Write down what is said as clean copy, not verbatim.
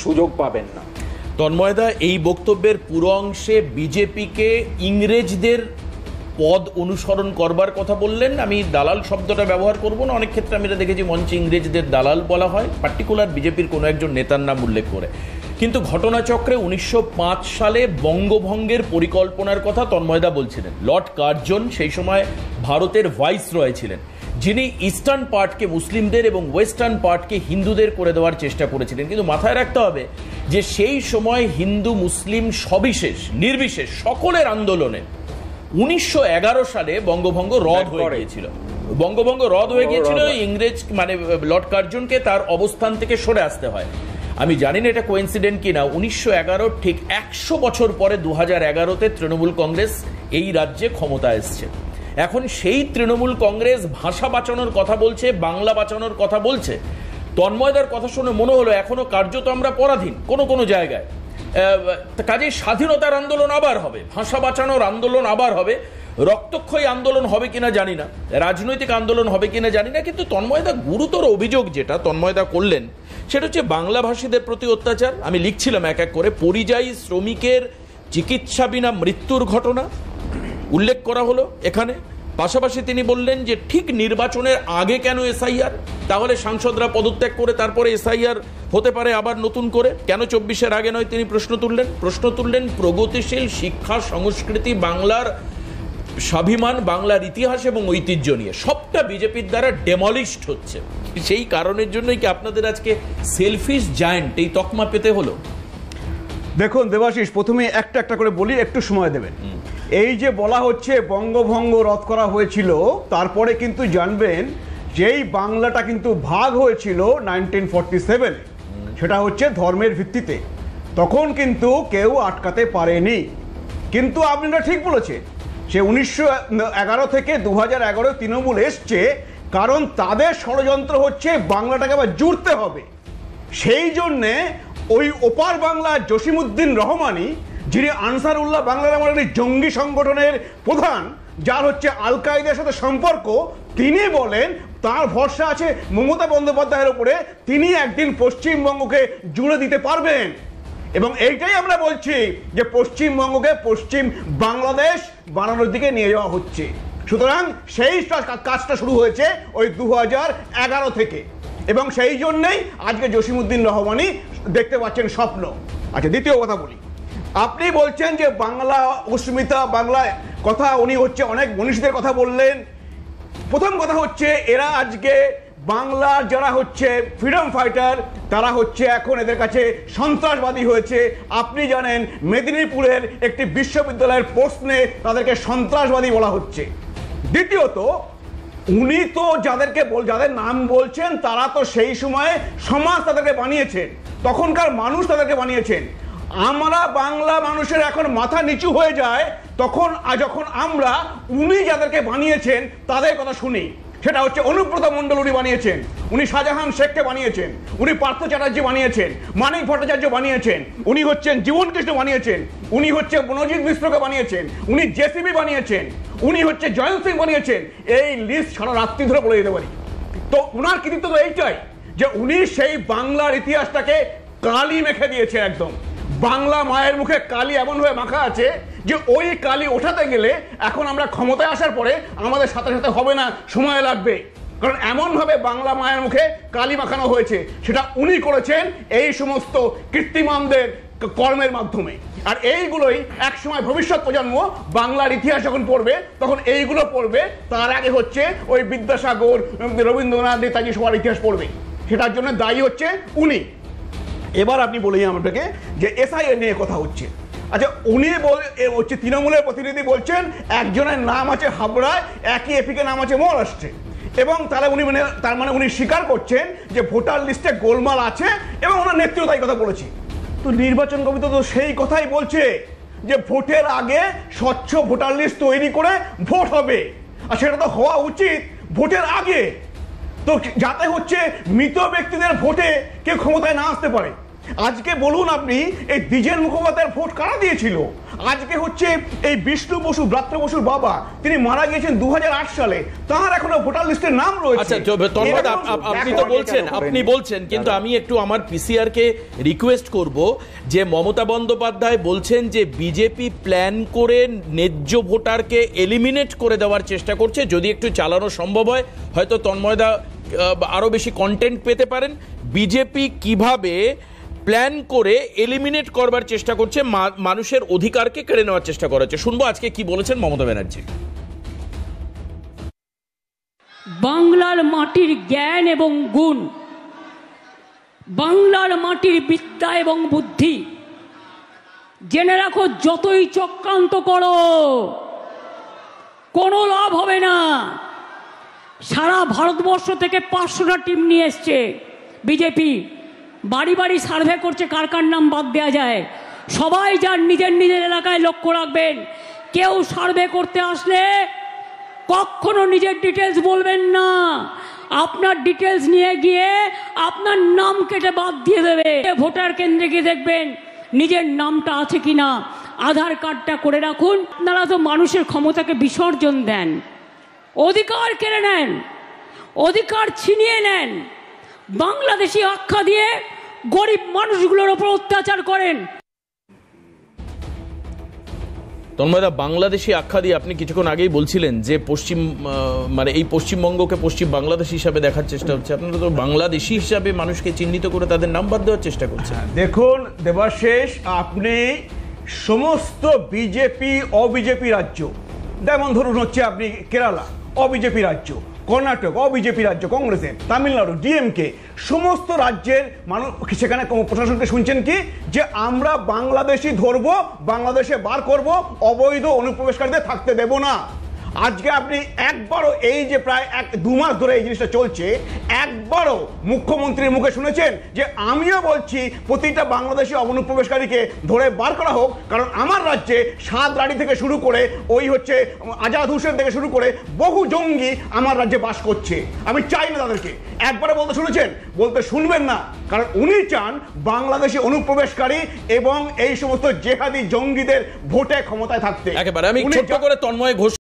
সুযোগ পাবেন না। তন্ময়দা, এই বক্তব্যের পুরো অংশে বিজেপিকে ইংরেজদের পদ অনুসরণ করবার কথা বললেন। আমি দালাল শব্দটা ব্যবহার করব না, অনেক ক্ষেত্রে আমি এটা দেখেছি মঞ্চে ইংরেজদের দালাল বলা হয়, পার্টিকুলার বিজেপির কোনো একজন নেতার নাম উল্লেখ করে। কিন্তু ঘটনাচক্রে 1905 সালে বঙ্গভঙ্গের পরিকল্পনার কথা তন্ময়দা বলছিলেন। লর্ড কার্জন সেই সময় ভারতের ভাইসরয় ছিলেন, যিনি ইস্টার্ন পার্টকে মুসলিমদের এবং ওয়েস্টার্ন পার্টকে হিন্দুদের করে দেওয়ার চেষ্টা করেছিলেন। কিন্তু মাথায় রাখতে হবে যে সেই সময় হিন্দু মুসলিম সবিশেষ নির্বিশেষ সকলের আন্দোলনে 1911 সালে বঙ্গভঙ্গ রদ হয়ে গিয়েছিল। বঙ্গভঙ্গ রদ হয়ে গিয়েছিল, ইংরেজ মানে লর্ড কার্জনকে তার অবস্থান থেকে সরে আসতে হয়। আমি জানি না এটা কোইন্সিডেন্ট কিনা, 1911 ঠিক 100 বছর পরে 2011-তে তৃণমূল কংগ্রেস এই রাজ্যে ক্ষমতা এসছে। এখন সেই তৃণমূল কংগ্রেস ভাষা বাঁচানোর কথা বলছে, বাংলা বাঁচানোর কথা বলছে। তন্ময়দার কথা শুনে মনে হলো এখনো কার্যত আমরা পরাধীন কোনো কোনো জায়গায়। কাজেই স্বাধীনতার আন্দোলন আবার হবে, ভাষা বাঁচানোর আন্দোলন আবার হবে, রক্তক্ষয়ী আন্দোলন হবে কিনা জানি না, রাজনৈতিক আন্দোলন হবে কিনা জানি না। কিন্তু তন্ময়দা গুরুতর অভিযোগ যেটা তন্ময়দা করলেন সেটা হচ্ছে বাংলাভাষীদের প্রতি অত্যাচার। আমি লিখছিলাম এক এক করে, পরিযায়ী শ্রমিকের চিকিৎসা বিনা মৃত্যুর ঘটনা উল্লেখ করা হলো এখানে। পাশাপাশি তিনি বললেন যে ঠিক নির্বাচনের আগে কেন এসআইআর, তাহলে সাংসদরা পদত্যাগ করে তারপরে এসআইআর হতে পারে আবার নতুন করে, কেন 24-এর আগে নয় তিনি প্রশ্ন তুললেন। প্রগতিশীল শিক্ষা সংস্কৃতি, বাংলার স্বাভিমান, বাংলার ইতিহাস এবং ঐতিহ্য নিয়ে সবটা বিজেপির দ্বারা ডেমলিশড হচ্ছে। সেই কারণের জন্যই কি আপনাদের আজকে সেলফিশ জায়ান্ট এই তকমা পেতে হলো? দেখুন দেবাশিস, প্রথমে একটা করে বলি, একটু সময় দেবেন। এই যে বলা হচ্ছে বঙ্গভঙ্গ রদ করা হয়েছিল, তারপরে কিন্তু জানবেন যেই বাংলাটা কিন্তু ভাগ হয়েছিল 1947, সেটা হচ্ছে ধর্মের ভিত্তিতে। তখন কিন্তু কেউ আটকাতে পারেনি। কিন্তু আপনারা ঠিক বলেছেন, সে 1911 থেকে 2011 তৃণমূল এসছে, কারণ তাদের ষড়যন্ত্র হচ্ছে বাংলাটাকে আবার জুড়তে হবে। সেই জন্যে ওই ওপার বাংলা জসিমউদ্দিন রহমানি, যিনি আনসারউল্লাহ বাংলার আমার একটি জঙ্গি সংগঠনের প্রধান, যার হচ্ছে আল কায়দার সাথে সম্পর্ক, তিনি বলেন তার ভরসা আছে মমতা বন্দ্যোপাধ্যায়ের উপরে, তিনি একদিন পশ্চিমবঙ্গকে জুড়ে দিতে পারবেন। এবং এইটাই আমরা বলছি যে পশ্চিমবঙ্গকে পশ্চিম বাংলাদেশ বানানোর দিকে নিয়ে যাওয়া হচ্ছে। সুতরাং সেই কাজটা শুরু হয়েছে ওই 2011 থেকে, এবং সেই জন্যই আজকে জসিমউদ্দিন রহমানি দেখতে পাচ্ছেন স্বপ্ন। আচ্ছা, দ্বিতীয় কথা বলি, আপনি বলছেন যে বাংলা অস্মিতা, বাংলা কথা, উনি হচ্ছে অনেক মনীষীদের কথা বললেন। প্রথম কথা হচ্ছে এরা আজকে বাংলার যারা হচ্ছে ফ্রিডম ফাইটার, তারা হচ্ছে এখন এদের কাছে সন্ত্রাসবাদী হয়েছে। আপনি জানেন মেদিনীপুরের একটি বিশ্ববিদ্যালয়ের প্রশ্নে তাদেরকে সন্ত্রাসবাদী বলা হচ্ছে। দ্বিতীয়ত, উনি তো যাদের নাম বলছেন তারা তো সেই সময়ে সমাজ তাদেরকে বানিয়েছেন, তখনকার মানুষ তাদেরকে বানিয়েছেন। আমরা বাংলা মানুষের এখন মাথা নিচু হয়ে যায় যখন আমরা উনি যাদেরকে বানিয়েছেন তাদের কথা শুনি। সেটা হচ্ছে অনুব্রত মণ্ডল উনি বানিয়েছেন, উনি শাহজাহান শেখকে বানিয়েছেন, উনি পার্থ চ্যাটার্জি বানিয়েছেন, মানিক ভট্টাচার্য বানিয়েছেন, উনি হচ্ছেন জীবন কৃষ্ণ বানিয়েছেন, উনি হচ্ছে মনোজিৎ মিশ্রকে বানিয়েছেন, উনি জেসিবি বানিয়েছেন, উনি হচ্ছে জয়ন্ত সিং বানিয়েছেন। এই লিস্ট সারা রাত্রি ধরে বলে দিতে পারি। তো উনার কৃতিত্ব তো এইটাই যে উনি সেই বাংলার ইতিহাসটাকে কালি মেখে দিয়েছে একদম। বাংলা মায়ের মুখে কালি এমনভাবে মাখা আছে যে ওই কালি ওঠাতে গেলে এখন আমরা ক্ষমতায় আসার পরে আমাদের সাথে সাথে হবে না, সময় লাগবে। কারণ এমনভাবে বাংলা মায়ের মুখে কালি মাখানো হয়েছে, সেটা উনি করেছেন এই সমস্ত কৃত্রিমানদের কর্মের মাধ্যমে। আর এইগুলোই একসময় ভবিষ্যৎ প্রজন্ম বাংলার ইতিহাস যখন পড়বে তখন এইগুলো পড়বে, তার আগে হচ্ছে ওই বিদ্যাসাগর, রবীন্দ্রনাথ, নেতাজি সবার ইতিহাস পড়বে। সেটার জন্য দায়ী হচ্ছে উনি। এবার আপনি বলেই আমাকে যে এসআইআর নিয়ে কথা হচ্ছে। আচ্ছা, উনি হচ্ছে তৃণমূলের প্রতিনিধি বলছেন একজনের নাম আছে হাবড়ায়, একই এপিকে নাম আছে মহারাষ্ট্রে, এবং তার মানে উনি স্বীকার করছেন যে ভোটার লিস্টে গোলমাল আছে এবং ওনার নেতৃত্ব তাই কথা বলেছে। তো নির্বাচন কমিশন তো সেই কথাই বলছে যে ভোটের আগে স্বচ্ছ ভোটার লিস্ট তৈরি করে ভোট হবে, আর সেটা তো হওয়া উচিত ভোটের আগে, তো যাতে হচ্ছে মৃত ব্যক্তিদের ভোটে কেউ ক্ষমতায় না আসতে পারে। আজকে বলুন আপনি এই দ্বিজেন মুখোপাধ্যায়ের ভোট কারা দিয়েছিল? আজকে হচ্ছে এই বিষ্ণু বসু, ব্রাত্য বসুর বাবা, তিনি মারা গিয়েছেন 2008 সালে, তার এখনো ভোটার লিস্টের নাম রয়েছে। আচ্ছা তন্ময়, আপনি বলছেন, কিন্তু আমি একটু আমার পিসিআর কে রিকোয়েস্ট করব যে মমতা বন্দ্যোপাধ্যায় বলছেন যে বিজেপি প্ল্যান করে ন্যায্য ভোটারকে এলিমিনেট করে দেওয়ার চেষ্টা করছে। যদি একটু চালানো সম্ভব হয়, হয়তো তন্ময়দা আরো বেশি কন্টেন্ট পেতে পারেন। বিজেপি কিভাবে প্ল্যান করে এলিমিনেট করবার চেষ্টা করছে, মানুষের অধিকারকে কেড়ে নেওয়ার চেষ্টা করেছে, শুনবো আজকে কি বলেছেন মমতা ব্যানার্জি। বাংলার মাটির জ্ঞান এবং গুণ, বাংলার মাটির বিদ্যা এবং বুদ্ধি জেনে রাখো, যতই চক্রান্ত করো কোনো লাভ হবে না। সারা ভারতবর্ষ থেকে 500টা টিম নিয়ে এসছে বিজেপি, বাড়ি বাড়ি সার্ভে করছে কার কার নাম বাদ দেওয়া যায়। সবাই যার নিজের নিজের এলাকায় লক্ষ্য রাখবেন, কেউ সার্ভে করতে আসলে কখনো নিজের ডিটেলস বলবেন না। আপনার ডিটেলস নিয়ে গিয়ে আপনার নাম কেটে বাদ দিয়ে দেবে। ভোটার কেন্দ্রে গিয়ে দেখবেন নিজের নামটা আছে কিনা, আধার কার্ডটা করে রাখুন। আপনারা তো মানুষের ক্ষমতাকে বিসর্জন দেন, অধিকার কেড়ে নেন, অধিকার ছিনিয়ে নেন, বাংলাদেশি আখ্যা দিয়ে গরিব মানুষগুলোর ওপর অত্যাচার করেন। তন্ময়দা, বাংলাদেশি আখ্যা দিয়ে আপনি কিছুক্ষণ আগেই বলছিলেন যে মানে এই পশ্চিমবঙ্গকে পশ্চিম বাংলাদেশ হিসাবে দেখার চেষ্টা হচ্ছে। আপনারা তো বাংলাদেশি হিসাবে মানুষকে চিহ্নিত করে তাদের নাম বাদ দেওয়ার চেষ্টা করছেন। দেখুন দেবাশিস, আপনি সমস্ত বিজেপি অবিজেপি রাজ্য, যেমন ধরুন হচ্ছে আপনি কেরালা অবিজেপি রাজ্য, কর্ণাটক অবিজেপি রাজ্য কংগ্রেসের, তামিলনাড়ু ডিএমকে, সমস্ত রাজ্যের মানুষ সেখানে প্রশাসনকে শুনছেন কি যে আমরা বাংলাদেশি ধরবো, বাংলাদেশে বার করব, অবৈধ অনুপ্রবেশকারীদের থাকতে দেব না। আজকে আপনি একবারও এই যে প্রায় 1-2 মাস ধরে এই জিনিসটা চলছে, একবারও মুখ্যমন্ত্রীর মুখে শুনেছেন যে আমিও বলছি প্রতিটা বাংলাদেশি অনুপ্রবেশকারীকে ধরে বার করা হোক, কারণ আমার রাজ্যে সাদরাড়ি থেকে শুরু করে ওই হচ্ছে আজাদ হোসেন থেকে শুরু করে বহু জঙ্গি আমার রাজ্যে বাস করছে, আমি চাই না তাদেরকে। একবারে বলতে শুনেছেন? বলতে শুনবেন না, কারণ উনি চান বাংলাদেশি অনুপ্রবেশকারী এবং এই সমস্ত জেহাদি জঙ্গিদের ভোটে ক্ষমতায় থাকতে। একেবারে আমি ছোট্ট করে তন্ময় ঘোষ